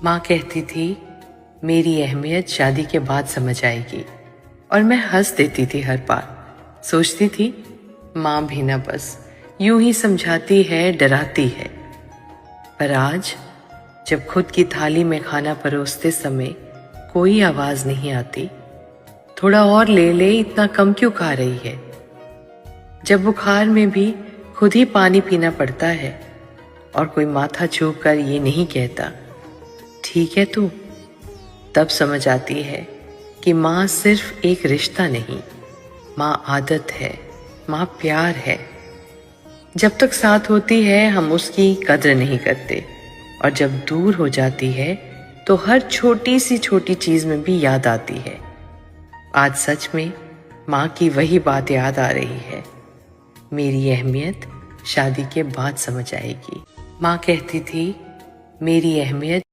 माँ कहती थी मेरी अहमियत शादी के बाद समझ आएगी, और मैं हंस देती थी हर बार। सोचती थी माँ भी ना बस यूं ही समझाती है, डराती है। पर आज जब खुद की थाली में खाना परोसते समय कोई आवाज नहीं आती, थोड़ा और ले ले, इतना कम क्यों खा रही है, जब बुखार में भी खुद ही पानी पीना पड़ता है और कोई माथा छू कर ये नहीं कहता ठीक है तू, तब समझ आती है कि माँ सिर्फ एक रिश्ता नहीं, माँ आदत है, माँ प्यार है। जब तक साथ होती है हम उसकी कद्र नहीं करते, और जब दूर हो जाती है तो हर छोटी सी छोटी चीज में भी याद आती है। आज सच में माँ की वही बात याद आ रही है, मेरी अहमियत शादी के बाद समझ आएगी। माँ कहती थी मेरी अहमियत